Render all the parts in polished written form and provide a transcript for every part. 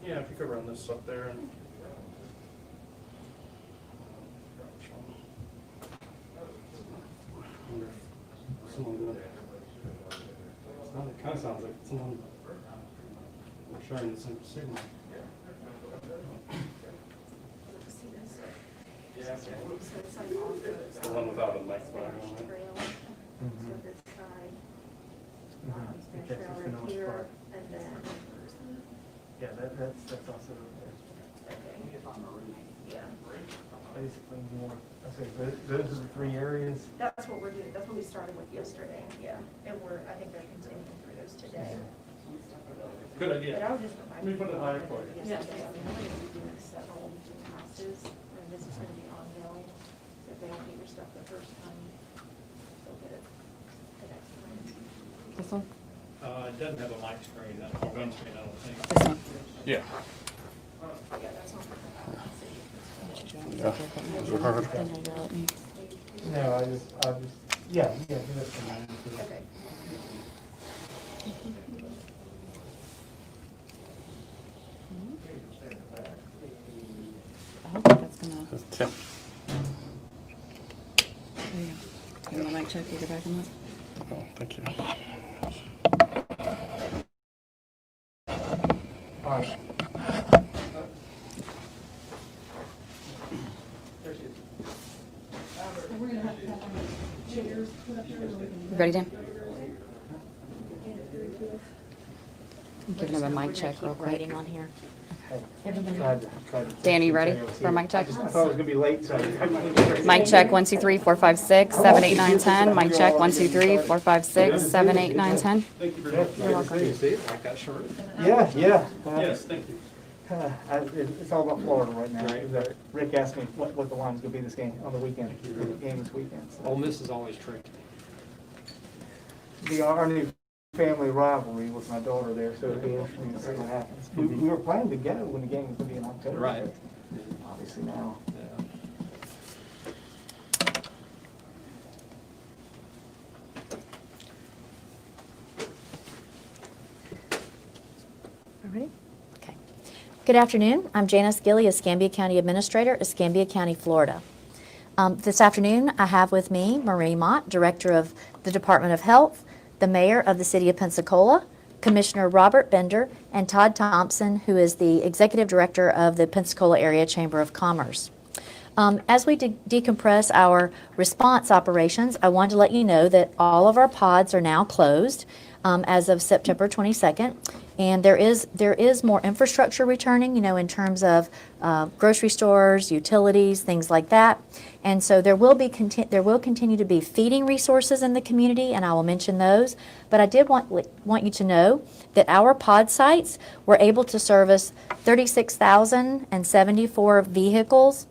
Yeah, if you could run this up there and. It kind of sounds like someone sharing the same signal. Yeah. It's the one without a microphone on it. Yeah, that's also basically more. Okay, those are the 3 areas. That's what we're doing. That's what we started with yesterday. Yeah, and I think they're continuing through those today. Good idea. But I would just Let me put it higher for you. Yes. I mean, we're going to be doing several houses, and this is going to be ongoing. So if they don't get your stuff the first time, they'll get it the next time. This one? It doesn't have a mic screen, or gun screen, I don't think. This one? Yeah. Yeah, that's not. Yeah. No, I just, yeah, do this for mine. Okay. I hope that's gonna. Tim. There you go. You want to mic check? You go back on that. Oh, thank you. All right. You ready, Dan? I'm giving him a mic check real quick. Writing on here. Tried to- Dan, you ready for a mic check? I thought it was gonna be late, so. Mic check 1 2 3 4 5 6 7 8 9 10. Mic check 1 2 3 4 5 6 7 8 9 10. Thank you very Yeah, much. you're welcome. You see it like that short? Yeah. Yes, thank you. It's all about Florida right now. Rick asked me what the line's gonna be this game on the weekend, the game this weekend. So. Ole Miss is always tricky. Our new family rivalry with my daughter there, so it'll be interesting to see what happens. We were planning to go when the game was gonna be in October. Right. but Obviously now. Yeah. Ready? Okay. Good afternoon. I'm Janice Gilley, Escambia County Administrator, Escambia County, Florida. This afternoon, I have with me Marie Mott, Director of the Department of Health, the Mayor of the City of Pensacola, Commissioner Robert Bender, and Todd Thompson, who is the Executive Director of the Pensacola Area Chamber of Commerce. As we decompress our response operations, I wanted to let you know that all of our pods are now closed as of September 22nd. And there is more infrastructure returning, in terms of grocery stores, utilities, things like that. And so there will continue to be feeding resources in the community, and I will mention those. But I did want you to know that our pod sites were able to service 36,074 vehicles.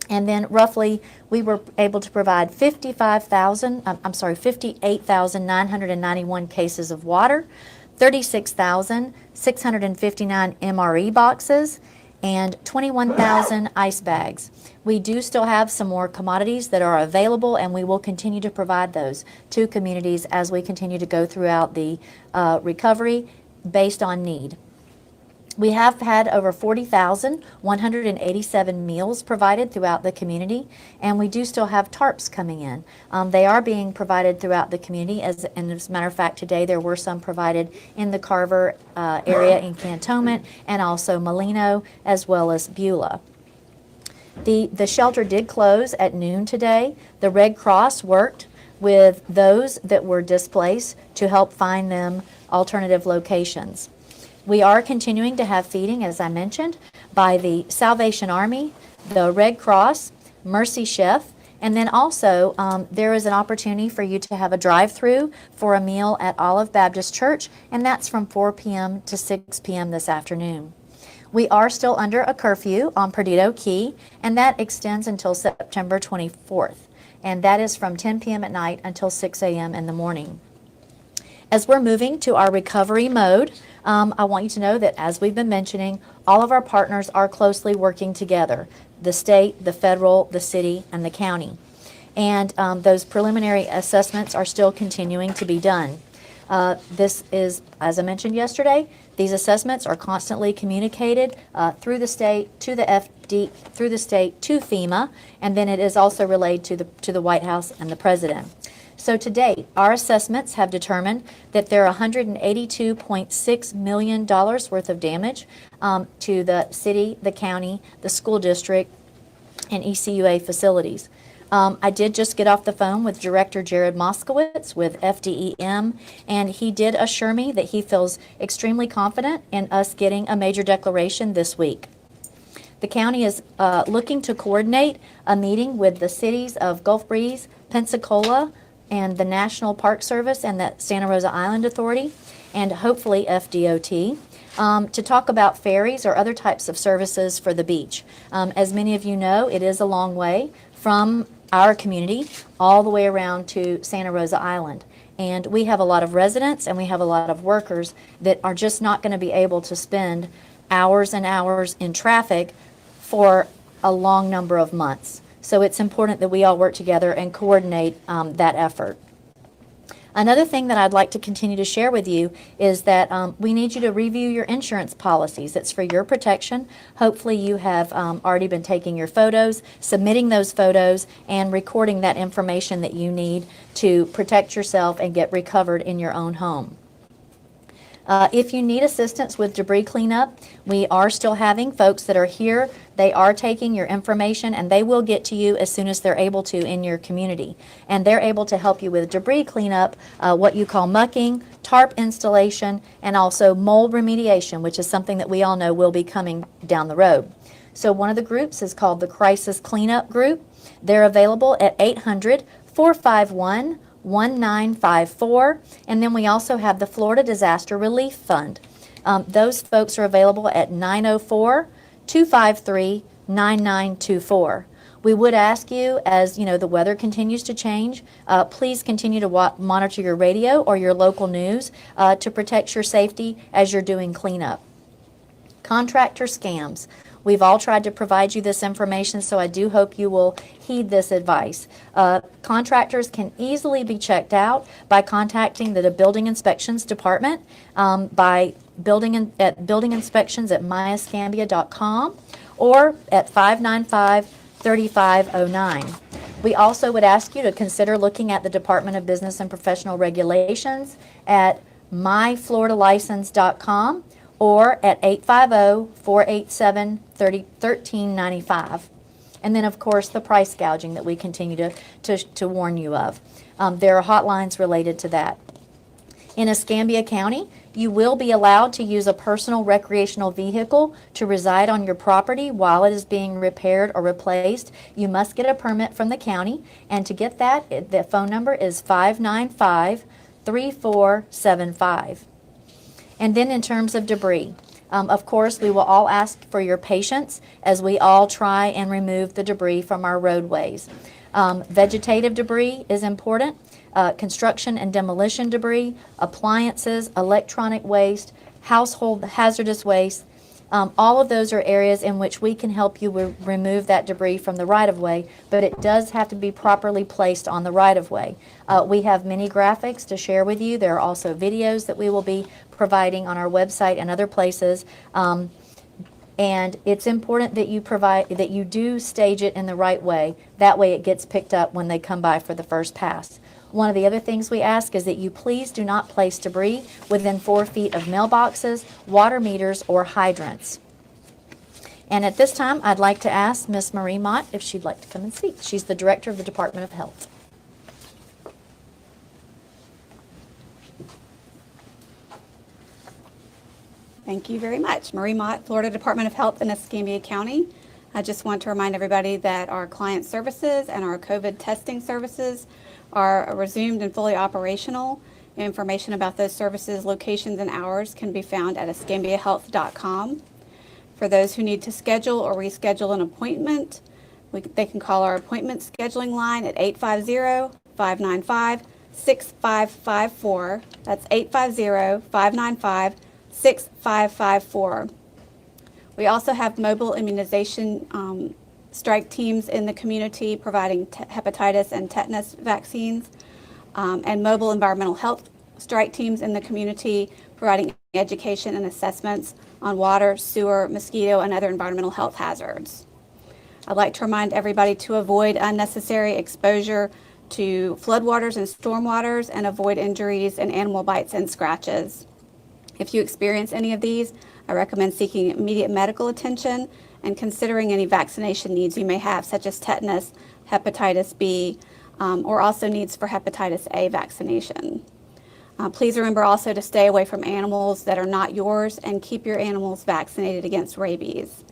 And then roughly, we were able to provide 58,991 cases of water, 36,659 MRE boxes, and 21,000 ice bags. We do still have some more commodities that are available, and we will continue to provide those to communities as we continue to go throughout the recovery based on need. We have had over 40,187 meals provided throughout the community, and we do still have tarps coming in. They are being provided throughout the community, and as a matter of fact, today there were some provided in the Carver area in Cantonment, and also Molino, as well as Beulah. The shelter did close at noon today. The Red Cross worked with those that were displaced to help find them alternative locations. We are continuing to have feeding, as I mentioned, by the Salvation Army, the Red Cross, Mercy Chef, and then also there is an opportunity for you to have a drive-through for a meal at Olive Baptist Church, and that's from 4 p.m. to 6 p.m. this afternoon. We are still under a curfew on Perdido Key, and that extends until September 24th, and that is from 10 p.m. at night until 6 a.m. in the morning. As we're moving to our recovery mode, I want you to know that, as we've been mentioning, all of our partners are closely working together, the state, the federal, the city, and the county. And those preliminary assessments are still continuing to be done. This is, as I mentioned yesterday, These assessments are constantly communicated through the state to the through the state to FEMA, and then it is also relayed to the White House and the President. So to date, our assessments have determined that there are $182.6 million worth of damage to the city, the county, the school district, and ECUA facilities. I did just get off the phone with Director Jared Moskowitz with FDEM, and he did assure me that he feels extremely confident in us getting a major declaration this week. The county is looking to coordinate a meeting with the cities of Gulf Breeze, Pensacola, and the National Park Service and the Santa Rosa Island Authority, and hopefully FDOT, to talk about ferries or other types of services for the beach. As many of you know, it is a long way from our community all the way around to Santa Rosa Island. And we have a lot of residents and we have a lot of workers that are just not going to be able to spend hours and hours in traffic for a long number of months. So it's important that we all work together and coordinate that effort. Another thing that I'd like to continue to share with you is that we need you to review your insurance policies. It's for your protection. Hopefully you have already been taking your photos, submitting those photos, and recording that information that you need to protect yourself and get recovered in your own home. If you need assistance with debris cleanup, we are still having folks that are here. They are taking your information and they will get to you as soon as they're able to in your community. And they're able to help you with debris cleanup, what you call mucking, tarp installation, and also mold remediation, which is something that we all know will be coming down the road. So one of the groups is called the Crisis Cleanup Group. They're available at 800-451-1954, and then we also have the Florida Disaster Relief Fund. Those folks are available at 904-253-9924. We would ask you, as you know, the weather continues to change, please continue to monitor your radio or your local news to protect your safety as you're doing cleanup. Contractor scams. We've all tried to provide you this information, so I do hope you will heed this advice. Contractors can easily be checked out by contacting the Building Inspections Department by building inspections at myescambia.com or at 595-3509. We also would ask you to consider looking at the Department of Business and Professional Regulations at myfloridalicense.com or at 850-487-1395. And then, of course, the price gouging that we continue to warn you of. There are hotlines related to that. In Escambia County, you will be allowed to use a personal recreational vehicle to reside on your property while it is being repaired or replaced. You must get a permit from the county, and to get that, the phone number is 595-3475. And then in terms of debris, of course, we will all ask for your patience as we all try and remove the debris from our roadways. Vegetative debris is important. Construction and demolition debris, appliances, electronic waste, household hazardous waste, all of those are areas in which we can help you remove that debris from the right-of-way, but it does have to be properly placed on the right-of-way. We have many graphics to share with you. There are also videos that we will be providing on our website and other places. And it's important that you do stage it in the right way. That way it gets picked up when they come by for the first pass. One of the other things we ask is that you please do not place debris within 4 feet of mailboxes, water meters, or hydrants. And at this time, I'd like to ask Ms. Marie Mott if she'd like to come and speak. She's the Director of the Department of Health. Thank you very much. Marie Mott, Florida Department of Health in Escambia County. I just want to remind everybody that our client services and our COVID testing services are resumed and fully operational. Information about those services, locations, and hours can be found at escambiahealth.com. For those who need to schedule or reschedule an appointment, they can call our appointment scheduling line at 850-595-6554. That's 850-595-6554. We also have mobile immunization strike teams in the community providing hepatitis and tetanus vaccines, and mobile environmental health strike teams in the community providing education and assessments on water, sewer, mosquito, and other environmental health hazards. I'd like to remind everybody to avoid unnecessary exposure to floodwaters and stormwaters and avoid injuries and animal bites and scratches. If you experience any of these, I recommend seeking immediate medical attention and considering any vaccination needs you may have, such as tetanus, hepatitis B, or also needs for hepatitis A vaccination. Please remember also to stay away from animals that are not yours and keep your animals vaccinated against rabies.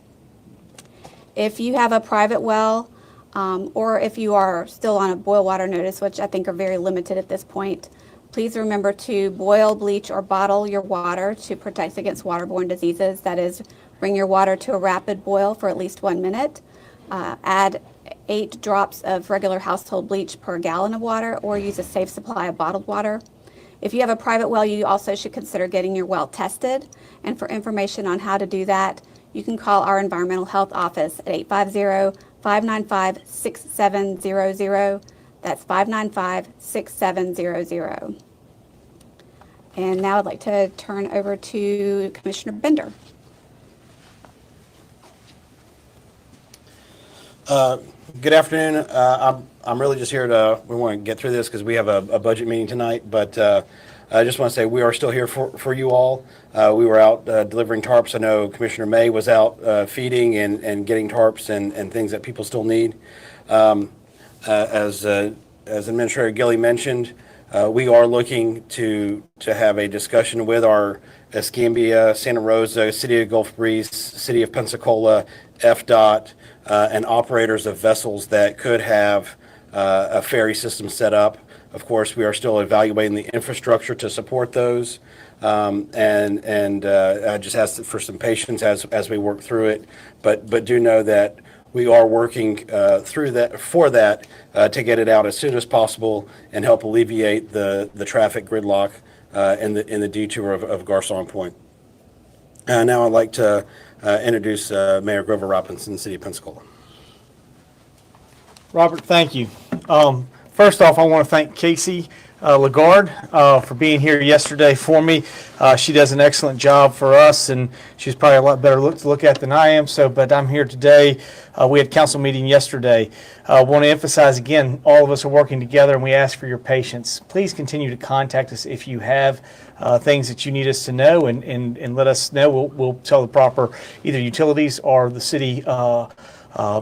If you have a private well, or if you are still on a boil water notice, which I think are very limited at this point, please remember to boil, bleach, or bottle your water to protect against waterborne diseases. That is, bring your water to a rapid boil for at least 1 minute. Add 8 drops of regular household bleach per gallon of water, or use a safe supply of bottled water. If you have a private well, you also should consider getting your well tested. And for information on how to do that, you can call our environmental health office at 850-595-6700. That's 595-6700. And now I'd like to turn over to Commissioner Bender. Good afternoon. I'm really just here we want to get through this because we have a budget meeting tonight, but I just want to say we are still here for you all. We were out delivering tarps. I know Commissioner May was out feeding and getting tarps and things that people still need. As Administrator Gilly mentioned, we are looking to have a discussion with our Escambia, Santa Rosa, City of Gulf Breeze, City of Pensacola, FDOT, and operators of vessels that could have a ferry system set up. Of course, we are still evaluating the infrastructure to support those, and I just ask for some patience as we work through it. But do know that we are working through that to get it out as soon as possible and help alleviate the traffic gridlock in the detour of Garcon Point. Now I'd like to introduce Mayor Grover Robinson, City of Pensacola. Robert, thank you. First off, I want to thank Casey Lagarde for being here yesterday for me. She does an excellent job for us, and she's probably a lot better to look at than I am. But I'm here today. We had council meeting yesterday. I want to emphasize again, all of us are working together, and we ask for your patience. Please continue to contact us if you have things that you need us to know, and let us know. We'll tell the proper either utilities or the city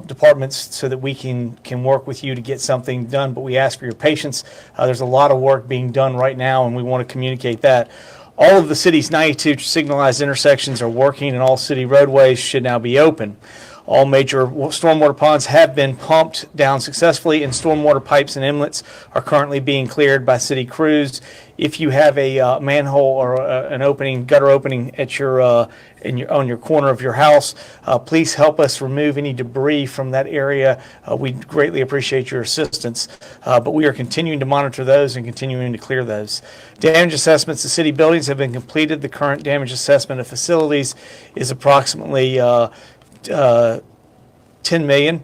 departments so that we can work with you to get something done, but we ask for your patience. There's a lot of work being done right now, and we want to communicate that. All of the city's 92 signalized intersections are working, and all city roadways should now be open. All major stormwater ponds have been pumped down successfully, and stormwater pipes and inlets are currently being cleared by city crews. If you have a manhole or an opening, gutter opening at on your corner of your house, please help us remove any debris from that area. We greatly appreciate your assistance, but we are continuing to monitor those and continuing to clear those. Damage assessments to city buildings have been completed. The current damage assessment of facilities is approximately 10 million.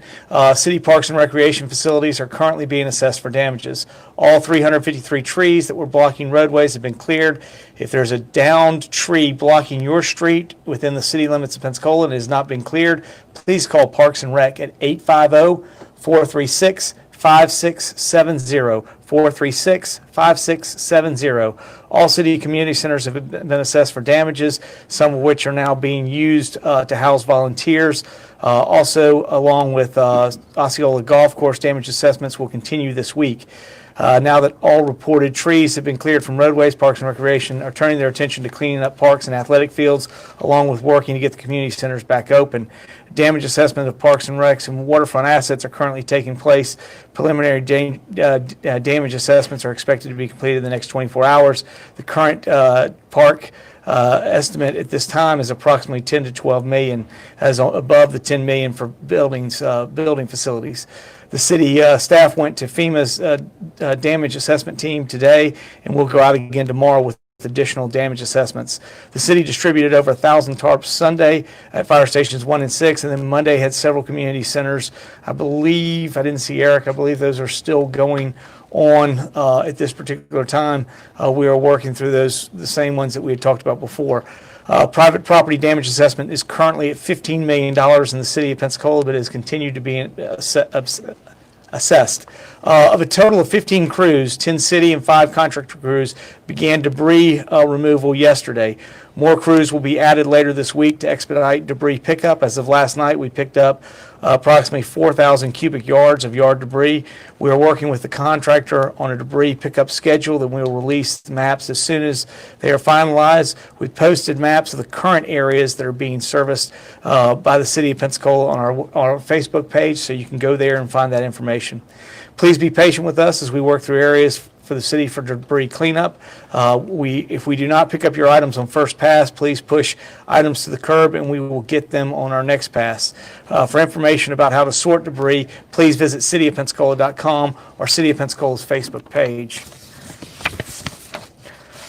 City parks and recreation facilities are currently being assessed for damages. All 353 trees that were blocking roadways have been cleared. If there's a downed tree blocking your street within the city limits of Pensacola and it has not been cleared, please call Parks and Rec at 850-436-5670. 436-5670. All city and community centers have been assessed for damages, some of which are now being used to house volunteers. Also, along with Osceola Golf Course, damage assessments will continue this week. Now that all reported trees have been cleared from roadways, Parks and Recreation are turning their attention to cleaning up parks and athletic fields, along with working to get the community centers back open. Damage assessment of parks and recs and waterfront assets are currently taking place. Preliminary damage assessments are expected to be completed in the next 24 hours. The current park estimate at this time is approximately 10 to 12 million, as above the 10 million for building facilities. The city staff went to FEMA's damage assessment team today, and we'll go out again tomorrow with additional damage assessments. The city distributed over 1,000 tarps Sunday at fire stations 1 and 6, and then Monday had several community centers. I believe, I didn't see Eric, I believe those are still going on at this particular time. We are working through the same ones that we had talked about before. Private property damage assessment is currently at $15 million in the city of Pensacola, but has continued to be assessed. Of a total of 15 crews, 10 city and 5 contractor crews began debris removal yesterday. More crews will be added later this week to expedite debris pickup. As of last night, we picked up approximately 4,000 cubic yards of yard debris. We are working with the contractor on a debris pickup schedule, and we will release the maps as soon as they are finalized. We've posted maps of the current areas that are being serviced by the city of Pensacola on our Facebook page, so you can go there and find that information. Please be patient with us as we work through areas for the city for debris cleanup. If we do not pick up your items on first pass, please push items to the curb and we will get them on our next pass. For information about how to sort debris, please visit cityofpensacola.com or City of Pensacola's Facebook page.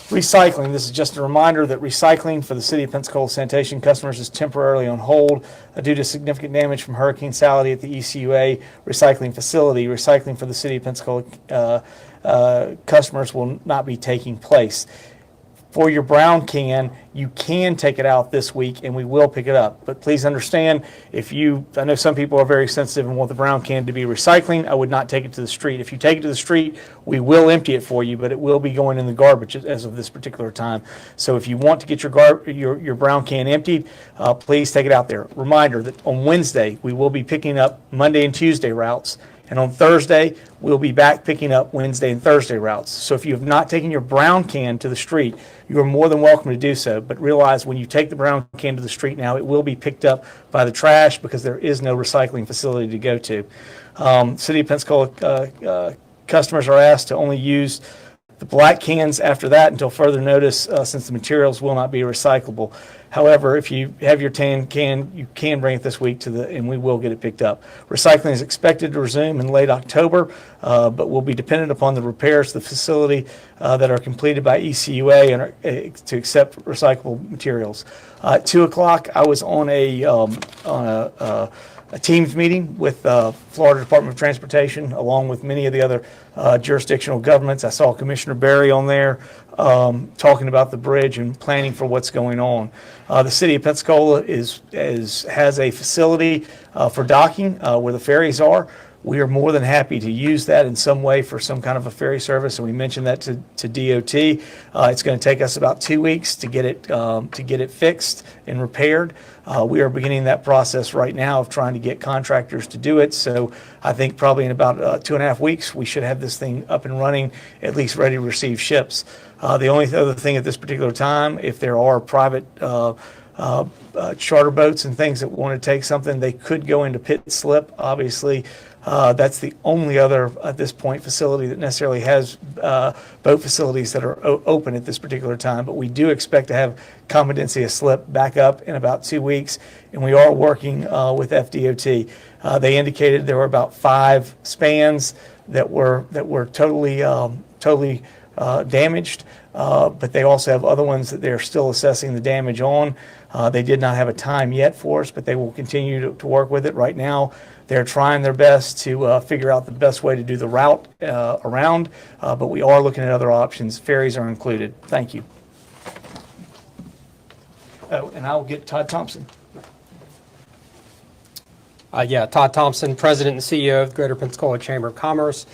Recycling. This is just a reminder that recycling for the City of Pensacola sanitation customers is temporarily on hold due to significant damage from Hurricane Sally at the ECUA recycling facility. Recycling for the City of Pensacola customers will not be taking place. For your brown can, you can take it out this week and we will pick it up. But please understand, I know some people are very sensitive and want the brown can to be recycling. I would not take it to the street. If you take it to the street, we will empty it for you, but it will be going in the garbage as of this particular time. So if you want to get your brown can emptied, please take it out there. Reminder that on Wednesday, we will be picking up Monday and Tuesday routes. And on Thursday, we'll be back picking up Wednesday and Thursday routes. So if you have not taken your brown can to the street, you are more than welcome to do so. But realize when you take the brown can to the street now, it will be picked up by the trash because there is no recycling facility to go to. City of Pensacola customers are asked to only use the black cans after that until further notice, since the materials will not be recyclable. However, if you have your tan can, you can bring it this week and we will get it picked up. Recycling is expected to resume in late October, but will be dependent upon the repairs to the facility that are completed by ECUA and to accept recyclable materials. At 2 o'clock, I was on a Teams meeting with Florida Department of Transportation, along with many of the other jurisdictional governments. I saw Commissioner Berry on there talking about the bridge and planning for what's going on. The city of Pensacola has a facility for docking where the ferries are. We are more than happy to use that in some way for some kind of a ferry service, and we mentioned that to DOT. It's going to take us about 2 weeks to get it fixed and repaired. We are beginning that process right now of trying to get contractors to do it. So I think probably in about 2.5 weeks, we should have this thing up and running, at least ready to receive ships. The only other thing at this particular time, if there are private charter boats and things that want to take something, they could go into pit slip. Obviously, that's the only other, at this point, facility that necessarily has boat facilities that are open at this particular time. But we do expect to have Competencia slip back up in about 2 weeks, and we are working with FDOT. They indicated there were about 5 spans that were totally damaged, but they also have other ones that they're still assessing the damage on. They did not have a time yet for us, but they will continue to work with it. Right now, they're trying their best to figure out the best way to do the route around, but we are looking at other options. Ferries are included. Thank you. Oh, and I'll get Todd Thompson. Todd Thompson, President and CEO of the Greater Pensacola Chamber of Commerce.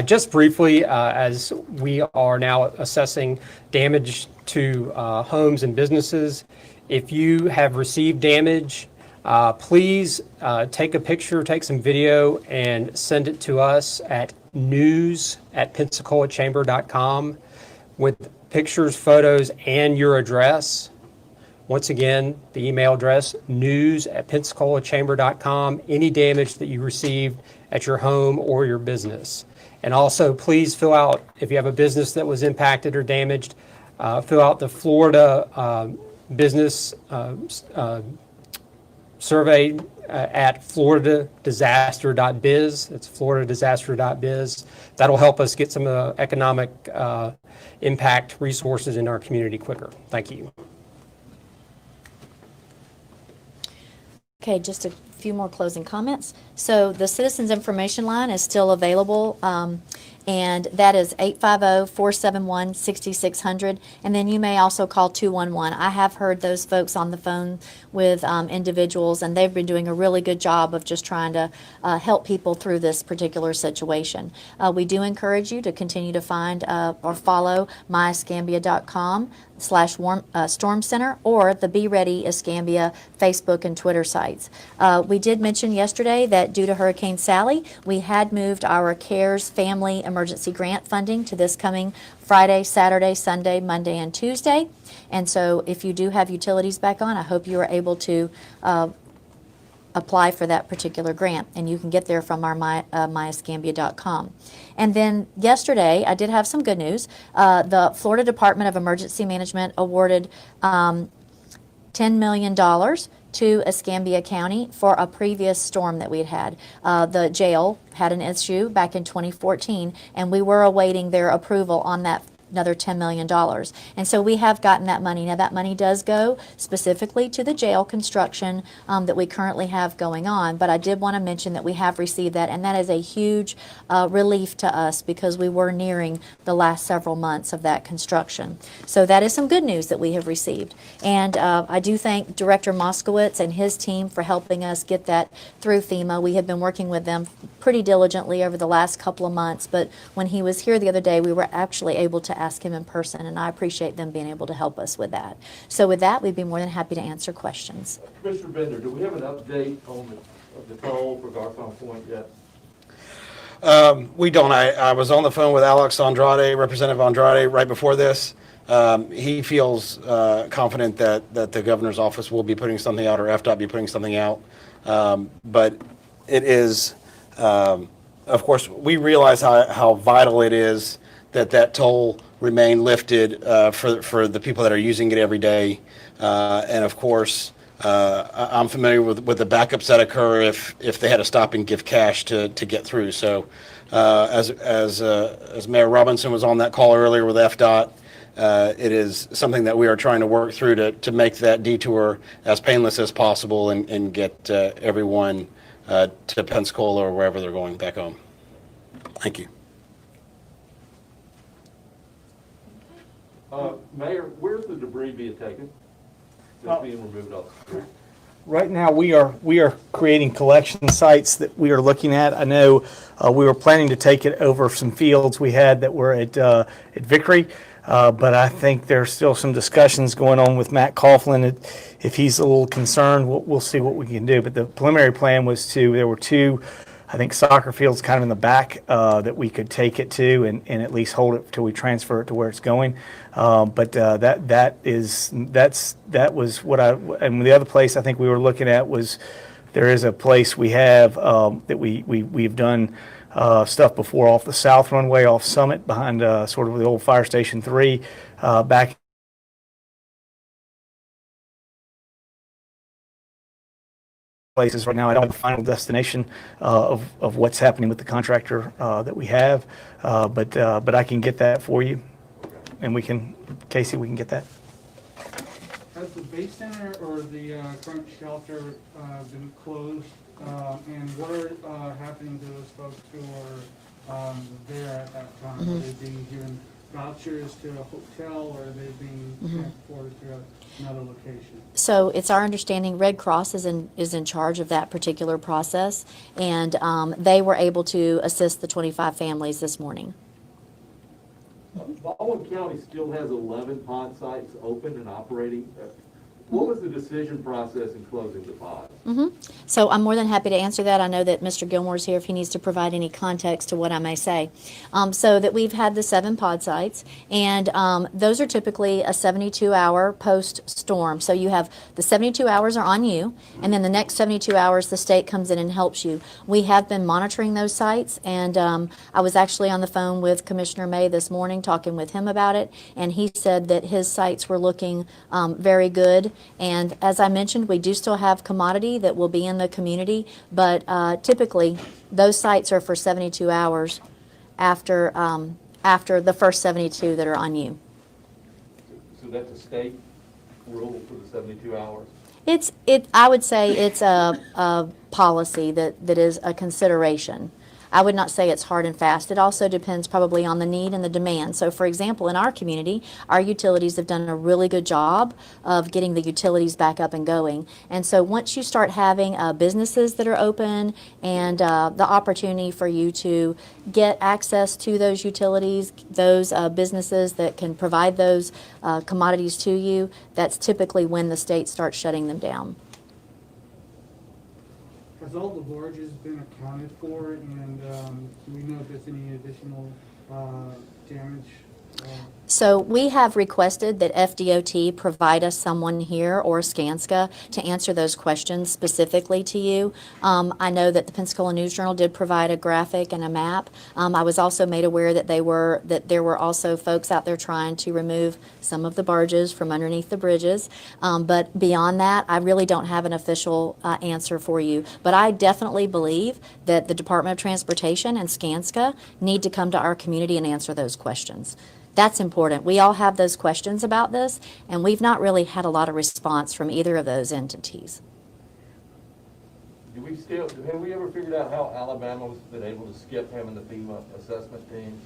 Just briefly, as we are now assessing damage to homes and businesses, if you have received damage, please take a picture, take some video, and send it to us at news@pensacolachamber.com with pictures, photos, and your address. Once again, the email address, news@pensacolachamber.com, any damage that you received at your home or your business. And also, please fill out, if you have a business that was impacted or damaged, fill out the Florida business survey at floridadisaster.biz. It's floridadisaster.biz. That'll help us get some economic impact resources in our community quicker. Thank you. Okay, just a few more closing comments. So the Citizens Information Line is still available, and that is 850-471-6600. And then you may also call 211. I have heard those folks on the phone with individuals, and they've been doing a really good job of just trying to help people through this particular situation. We do encourage you to continue to find or follow myescambia.com/storm center or the Be Ready Escambia Facebook and Twitter sites. We did mention yesterday that due to Hurricane Sally, we had moved our CARES Family Emergency Grant funding to this coming Friday, Saturday, Sunday, Monday, and Tuesday. And so if you do have utilities back on, I hope you are able to apply for that particular grant, and you can get there from our myescambia.com. And then yesterday, I did have some good news. The Florida Department of Emergency Management awarded $10 million to Escambia County for a previous storm that we had had. The jail had an issue back in 2014, and we were awaiting their approval on that another $10 million. And so we have gotten that money. Now that money does go specifically to the jail construction that we currently have going on, but I did want to mention that we have received that, and that is a huge relief to us because we were nearing the last several months of that construction. So that is some good news that we have received. And I do thank Director Moskowitz and his team for helping us get that through FEMA. We have been working with them pretty diligently over the last couple of months, but when he was here the other day, we were actually able to ask him in person, and I appreciate them being able to help us with that. So with that, we'd be more than happy to answer questions. Commissioner Bender, do we have an update on the toll for Garcon Point yet? We don't. I was on the phone with Alex Andrade, Representative Andrade, right before this. He feels confident that the governor's office will be putting something out, or FDOT be putting something out. But it is, of course, we realize how vital it is that toll remain lifted for the people that are using it every day. And of course, I'm familiar with the backups that occur if they had to stop and give cash to get through. So as Mayor Robinson was on that call earlier with FDOT, it is something that we are trying to work through to make that detour as painless as possible and get everyone to Pensacola or wherever they're going back home. Thank you. Mayor, where's the debris being taken? That's being removed off the street? Right now, we are creating collection sites that we are looking at. I know we were planning to take it over some fields we had that were at Vickery, but I think there's still some discussions going on with Matt Coughlin. If he's a little concerned, we'll see what we can do. But the preliminary plan was there were two, I think, soccer fields kind of in the back that we could take it to and at least hold it till we transfer it to where it's going. But that was what and the other place I think we were looking at was there is a place we have that we've done stuff before off the south runway off Summit behind sort of the old Fire Station 3 back places right now. I don't have a final destination of what's happening with the contractor that we have, but I can get that for you, and Casey, we can get that. Has the base center or the current shelter been closed? And what are happening to those folks who are there at that time? Are they being given vouchers to a hotel, or are they being transported to another location? So it's our understanding Red Cross is in charge of that particular process, and they were able to assist the 25 families this morning. Baldwin County still has 11 pod sites open and operating. What was the decision process in closing the pods? So I'm more than happy to answer that. I know that Mr. Gilmore's here if he needs to provide any context to what I may say. So that we've had the 7 pod sites, and those are typically a 72-hour post-storm. So you have the 72 hours are on you, and then the next 72 hours the state comes in and helps you. We have been monitoring those sites, and I was actually on the phone with Commissioner May this morning talking with him about it, and he said that his sites were looking very good. And as I mentioned, we do still have commodity that will be in the community, but typically those sites are for 72 hours after the first 72 that are on you. So that's a state rule for the 72 hours? I would say it's a policy that is a consideration. I would not say it's hard and fast. It also depends probably on the need and the demand. So for example, in our community, our utilities have done a really good job of getting the utilities back up and going. And so once you start having businesses that are open and the opportunity for you to get access to those utilities, those businesses that can provide those commodities to you, that's typically when the state starts shutting them down. Has all the barges been accounted for, and do we know if there's any additional damage? So we have requested that FDOT provide us someone here or Skanska to answer those questions specifically to you. I know that the Pensacola News Journal did provide a graphic and a map. I was also made aware that there were also folks out there trying to remove some of the barges from underneath the bridges. But beyond that, I really don't have an official answer for you. But I definitely believe that the Department of Transportation and Skanska need to come to our community and answer those questions. That's important. We all have those questions about this, and we've not really had a lot of response from either of those entities. Have we ever figured out how Alabama's been able to skip having the FEMA assessment team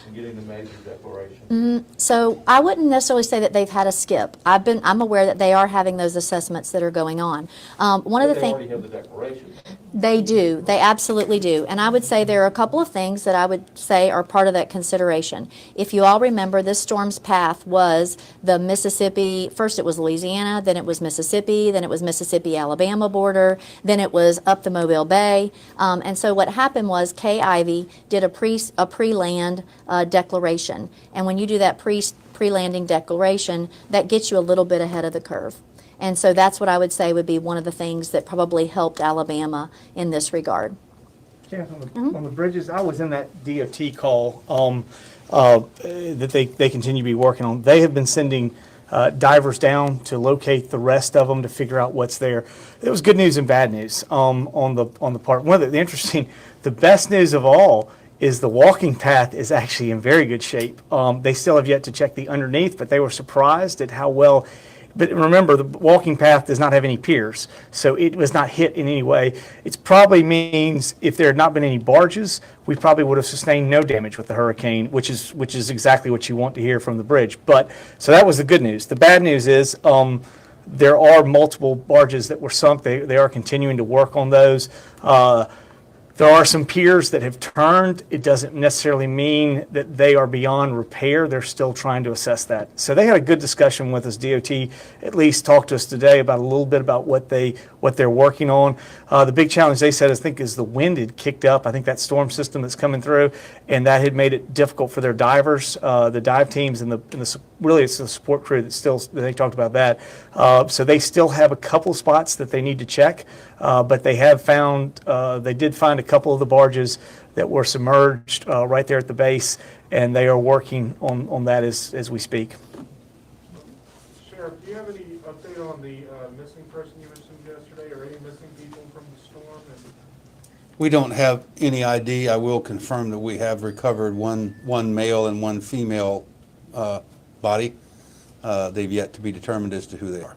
and getting the major declaration? So I wouldn't necessarily say that they've had a skip. I'm aware that they are having those assessments that are going on. One of the They things. already have the declaration. They do. They absolutely do. And I would say there are a couple of things that I would say are part of that consideration. If you all remember, this storm's path was the Mississippi, first it was Louisiana, then it was Mississippi, then it was Mississippi-Alabama border, then it was up the Mobile Bay. And so what happened was Kay Ivey did a pre-land declaration. And when you do that pre-landing declaration, that gets you a little bit ahead of the curve. And so that's what I would say would be one of the things that probably helped Alabama in this regard. Yeah, on the bridges, I was in that DOT call that they continue to be working on. They have been sending divers down to locate the rest of them to figure out what's there. It was good news and bad news on the part. One of the best news of all is the walking path is actually in very good shape. They still have yet to check the underneath, but they were surprised at how well. But remember, the walking path does not have any piers, so it was not hit in any way. It probably means if there had not been any barges, we probably would have sustained no damage with the hurricane, which is exactly what you want to hear from the bridge. But so that was the good news. The bad news is there are multiple barges that were sunk. They are continuing to work on those. There are some piers that have turned. It doesn't necessarily mean that they are beyond repair. They're still trying to assess that. So they had a good discussion with us. DOT at least talked to us today about a little bit about what they're working on. The big challenge they said, I think, is the wind had kicked up. I think that storm system that's coming through, and that had made it difficult for their divers, the dive teams, and really it's the support crew that they talked about that. So they still have a couple spots that they need to check, but they have found, they did find a couple of the barges that were submerged right there at the base, and they are working on that as we speak. Sheriff, do you have any update on the missing person you mentioned yesterday, or any missing people from the storm? We don't have any ID. I will confirm that we have recovered one male and one female body. They've yet to be determined as to who they are.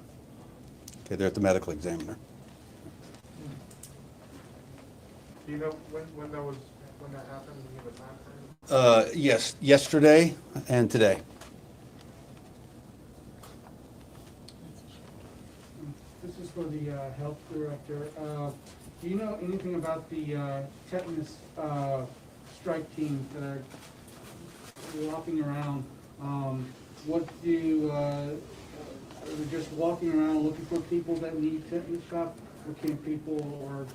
Okay, they're at the medical examiner. Do you know when that happened? Do you have a time frame? Yes, yesterday and today. This is for the health director. Do you know anything about the tetanus strike teams that are walking around? Are they just walking around looking for people that need tetanus shots, or can people, or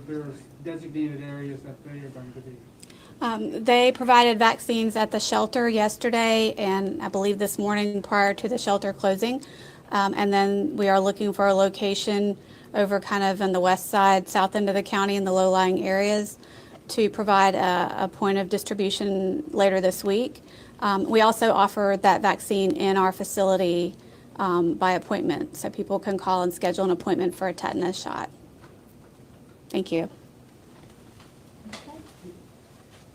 there's designated areas that they are going to be? They provided vaccines at the shelter yesterday and I believe this morning prior to the shelter closing. And then we are looking for a location over kind of in the west side, south end of the county in the low-lying areas to provide a point of distribution later this week. We also offer that vaccine in our facility by appointment, so people can call and schedule an appointment for a tetanus shot. Thank you. Okay.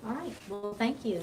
All right. Well, thank you.